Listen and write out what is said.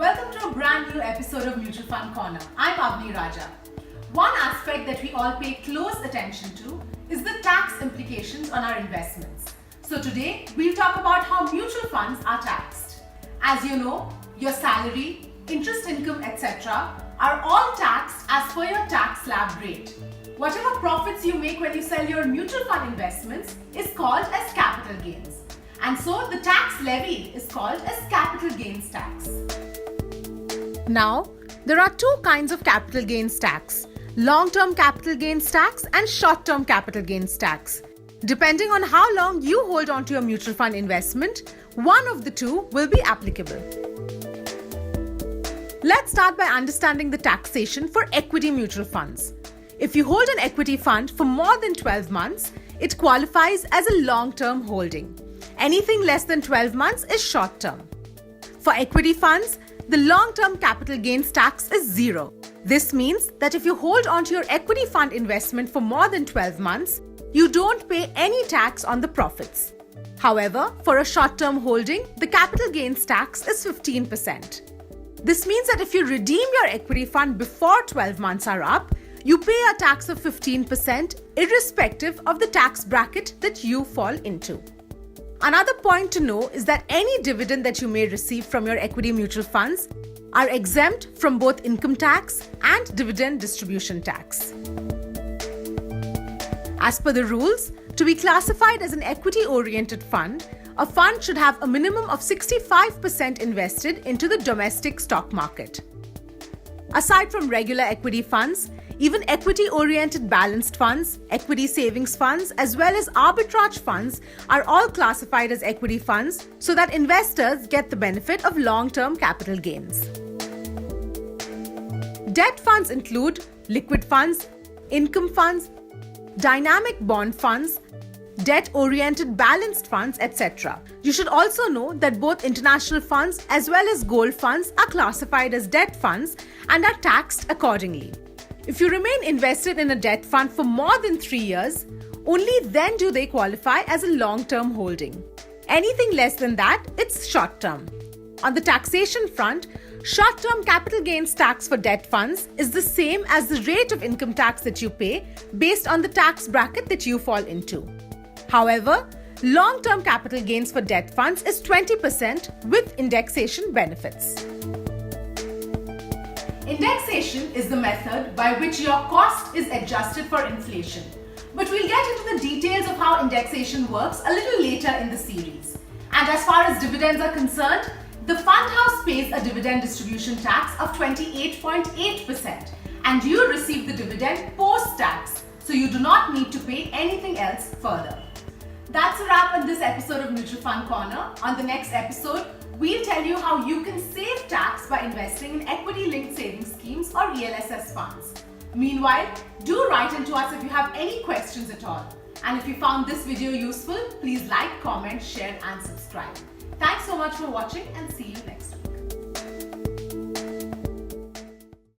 Welcome to a brand new episode of Mutual Fund Corner. I'm Avni Raja. One aspect that we all pay close attention to is the tax implications on our investments. So today, we'll talk about how mutual funds are taxed. As you know, your salary, interest income, etc. are all taxed as per your tax slab rate. Whatever profits you make when you sell your mutual fund investments is called as capital gains. And so the tax levied is called as capital gains tax. Now, there are two kinds of capital gains tax: long-term capital gains tax and short-term capital gains tax. Depending on how long you hold on to your mutual fund investment, one of the two will be applicable. Let's start by understanding the taxation for equity mutual funds. If you hold an equity fund for more than 12 months, it qualifies as a long-term holding. Anything less than 12 months is short-term. For equity funds, the long-term capital gains tax is zero. This means that if you hold onto your equity fund investment for more than 12 months, you don't pay any tax on the profits. However, for a short-term holding, the capital gains tax is 15%. This means that if you redeem your equity fund before 12 months are up, you pay a tax of 15% irrespective of the tax bracket that you fall into. Another point to know is that any dividend that you may receive from your equity mutual funds are exempt from both income tax and dividend distribution tax. As per the rules, to be classified as an equity-oriented fund, a fund should have a minimum of 65% invested into the domestic stock market. Aside from regular equity funds, even equity-oriented balanced funds, equity savings funds, as well as arbitrage funds are all classified as equity funds so that investors get the benefit of long-term capital gains. Debt funds include liquid funds, income funds, dynamic bond funds, debt-oriented balanced funds, etc. You should also know that both international funds as well as gold funds are classified as debt funds and are taxed accordingly. If you remain invested in a debt fund for more than 3 years, only then do they qualify as a long-term holding. Anything less than that, it's short-term. On the taxation front, short-term capital gains tax for debt funds is the same as the rate of income tax that you pay based on the tax bracket that you fall into. However, long-term capital gains for debt funds is 20% with indexation benefits. Indexation is the method by which your cost is adjusted for inflation. But we'll get into the details of how indexation works a little later in the series. And as far as dividends are concerned, the fund house pays a dividend distribution tax of 28.8%, and you receive the dividend post-tax, so you do not need to pay anything else further. That's a wrap on this episode of Mutual Fund Corner. On the next episode, we'll tell you how you can save tax by investing in equity-linked savings schemes or ELSS funds. Meanwhile, do write into us if you have any questions at all. And if you found this video useful, please like, comment, share and subscribe. Thanks so much for watching and see you next time.